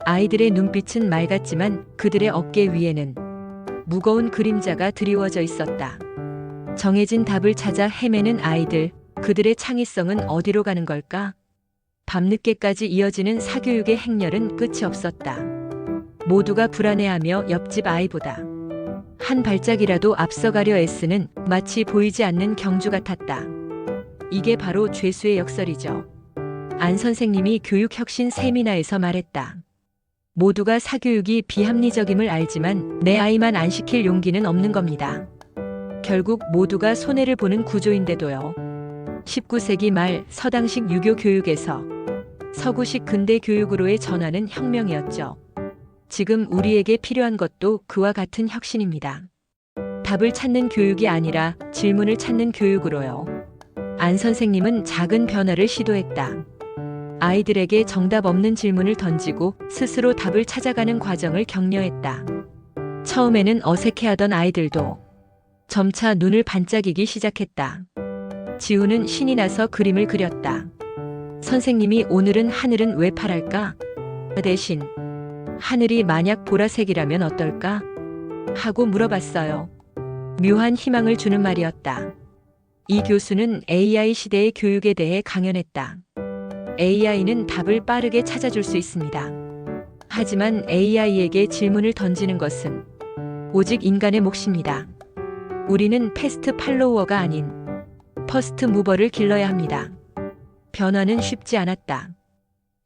아이들의 눈빛은 맑았지만 그들의 어깨 위에는 무거운 그림자가 드리워져 있었다. 정해진 답을 찾아 헤매는 아이들, 그들의 창의성은 어디로 가는 걸까? 밤늦게까지 이어지는 사교육의 행렬은 끝이 없었다. 모두가 불안해하며 옆집 아이보다 한 발짝이라도 앞서가려 애쓰는 마치 보이지 않는 경주 같았다. 이게 바로 죄수의 역설이죠. 안 선생님이 교육혁신 세미나에서 말했다. 모두가 사교육이 비합리적임을 알지만 내 아이만 안 시킬 용기는 없는 겁니다. 결국 모두가 손해를 보는 구조인데도요. 19세기 말 서당식 유교 교육에서 서구식 근대 교육으로의 전환은 혁명이었죠. 지금 우리에게 필요한 것도 그와 같은 혁신입니다. 답을 찾는 교육이 아니라 질문을 찾는 교육으로요. 안 선생님은 작은 변화를 시도했다. 아이들에게 정답 없는 질문을 던지고 스스로 답을 찾아가는 과정을 격려했다. 처음에는 어색해하던 아이들도 점차 눈을 반짝이기 시작했다. 지우는 신이 나서 그림을 그렸다. 선생님이 오늘은 하늘은 왜 파랄까? 대신 하늘이 만약 보라색이라면 어떨까? 하고 물어봤어요. 묘한 희망을 주는 말이었다. 이 교수는 AI 시대의 교육에 대해 강연했다. AI는 답을 빠르게 찾아줄 수 있습니다. 하지만 AI에게 질문을 던지는 것은 오직 인간의 몫입니다. 우리는 패스트 팔로워가 아닌 퍼스트 무버를 길러야 합니다. 변화는 쉽지 않았다.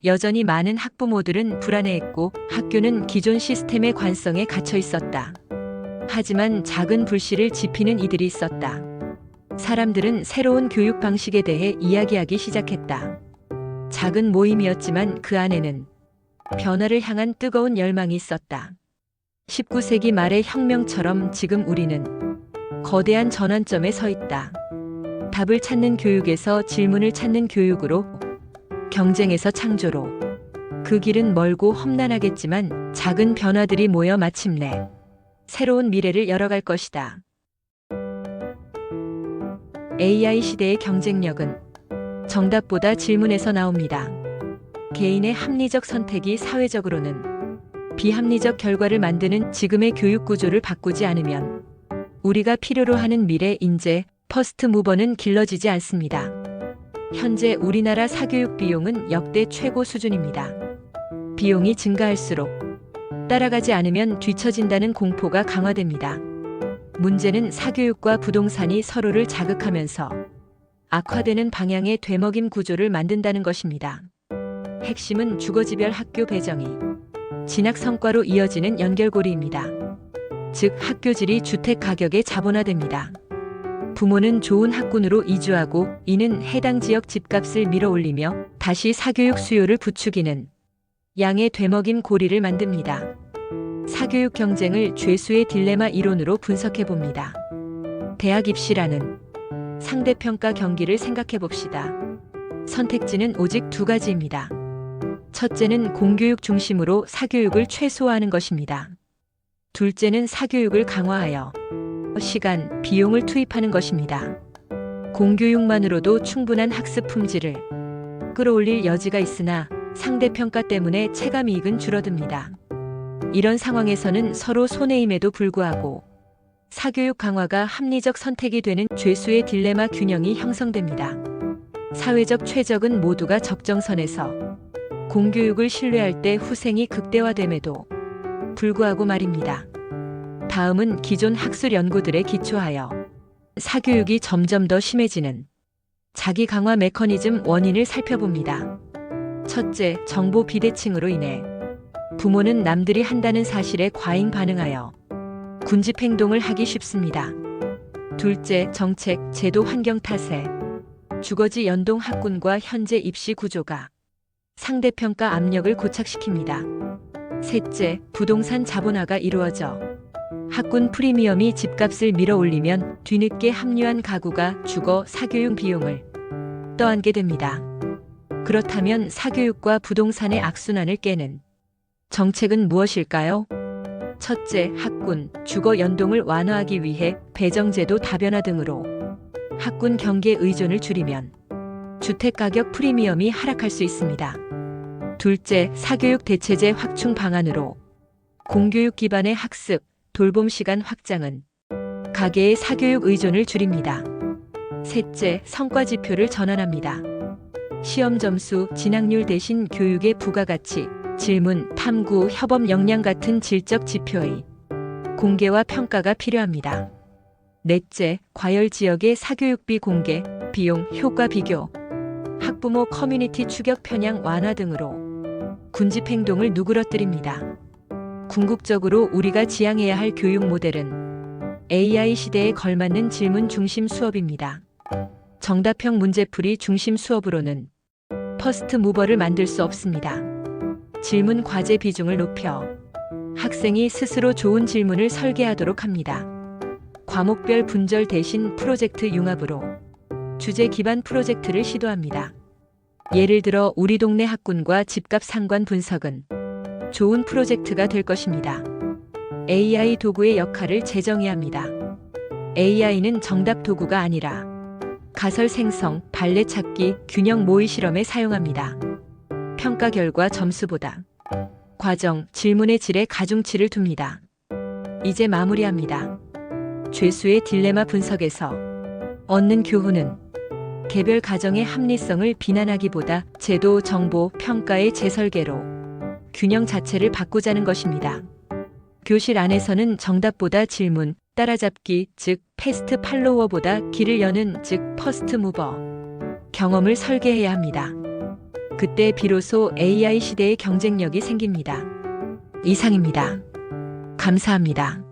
여전히 많은 학부모들은 불안해했고 학교는 기존 시스템의 관성에 갇혀 있었다. 하지만 작은 불씨를 지피는 이들이 있었다. 사람들은 새로운 교육 방식에 대해 이야기하기 시작했다. 작은 모임이었지만 그 안에는 변화를 향한 뜨거운 열망이 있었다. 19세기 말의 혁명처럼 지금 우리는 거대한 전환점에 서 있다. 답을 찾는 교육에서 질문을 찾는 교육으로, 경쟁에서 창조로. 그 길은 멀고 험난하겠지만 작은 변화들이 모여 마침내 새로운 미래를 열어갈 것이다. AI 시대의 경쟁력은 정답보다 질문에서 나옵니다. 개인의 합리적 선택이 사회적으로는 비합리적 결과를 만드는 지금의 교육 구조를 바꾸지 않으면 우리가 필요로 하는 미래 인재, 퍼스트 무버는 길러지지 않습니다. 현재 우리나라 사교육 비용은 역대 최고 수준입니다. 비용이 증가할수록 따라가지 않으면 뒤처진다는 공포가 강화됩니다. 문제는 사교육과 부동산이 서로를 자극하면서 악화되는 방향의 되먹임 구조를 만든다는 것입니다. 핵심은 주거지별 학교 배정이 진학 성과로 이어지는 연결고리입니다. 즉 학교질이 주택 가격에 자본화됩니다. 부모는 좋은 학군으로 이주하고 이는 해당 지역 집값을 밀어올리며 다시 사교육 수요를 부추기는 양의 되먹임 고리를 만듭니다. 사교육 경쟁을 죄수의 딜레마 이론으로 분석해 봅니다. 대학 입시라는 상대평가 경기를 생각해 봅시다. 선택지는 오직 두 가지입니다. 첫째는 공교육 중심으로 사교육을 최소화하는 것입니다. 둘째는 사교육을 강화하여 시간, 비용을 투입하는 것입니다. 공교육만으로도 충분한 학습 품질을 끌어올릴 여지가 있으나 상대평가 때문에 체감이익은 줄어듭니다. 이런 상황에서는 서로 손해임에도 불구하고 사교육 강화가 합리적 선택이 되는 죄수의 딜레마 균형이 형성됩니다. 사회적 최적은 모두가 적정선에서 공교육을 신뢰할 때 후생이 극대화됨에도 불구하고 말입니다. 다음은 기존 학술 연구들에 기초하여 사교육이 점점 더 심해지는 자기 강화 메커니즘 원인을 살펴봅니다. 첫째, 정보 비대칭으로 인해 부모는 남들이 한다는 사실에 과잉 반응하여 군집 행동을 하기 쉽습니다. 둘째, 정책, 제도 환경 탓에 주거지 연동 학군과 현재 입시 구조가 상대평가 압력을 고착시킵니다. 셋째, 부동산 자본화가 이루어져 학군 프리미엄이 집값을 밀어올리면 뒤늦게 합류한 가구가 주거, 사교육 비용을 떠안게 됩니다. 그렇다면 사교육과 부동산의 악순환을 깨는 정책은 무엇일까요? 첫째, 학군, 주거 연동을 완화하기 위해 배정제도 다변화 등으로 학군 경계 의존을 줄이면 주택가격 프리미엄이 하락할 수 있습니다. 둘째, 사교육 대체제 확충 방안으로 공교육 기반의 학습, 돌봄 시간 확장은 가계의 사교육 의존을 줄입니다. 셋째, 성과 지표를 전환합니다. 시험 점수, 진학률 대신 교육의 부가가치, 질문, 탐구, 협업 역량 같은 질적 지표의 공개와 평가가 필요합니다. 넷째, 과열 지역의 사교육비 공개, 비용, 효과 비교, 학부모 커뮤니티 추격 편향 완화 등으로 군집 행동을 누그러뜨립니다. 궁극적으로 우리가 지향해야 할 교육 모델은 AI 시대에 걸맞는 질문 중심 수업입니다. 정답형 문제풀이 중심 수업으로는 퍼스트 무버를 만들 수 없습니다. 질문 과제 비중을 높여 학생이 스스로 좋은 질문을 설계하도록 합니다. 과목별 분절 대신 프로젝트 융합으로 주제 기반 프로젝트를 시도합니다. 예를 들어 우리 동네 학군과 집값 상관 분석은 좋은 프로젝트가 될 것입니다. AI 도구의 역할을 재정해야 합니다. AI는 정답 도구가 아니라 가설 생성, 발레 찾기, 균형 모의 실험에 사용합니다. 평가 결과 점수보다 과정, 질문의 질에 가중치를 둡니다. 이제 마무리합니다. 죄수의 딜레마 분석에서 얻는 교훈은 개별 가정의 합리성을 비난하기보다 제도, 정보, 평가의 재설계로 균형 자체를 바꾸자는 것입니다. 교실 안에서는 정답보다 질문, 따라잡기, 즉 패스트 팔로워보다 길을 여는, 즉 퍼스트 무버 경험을 설계해야 합니다. 그때 비로소 AI 시대의 경쟁력이 생깁니다. 이상입니다. 감사합니다.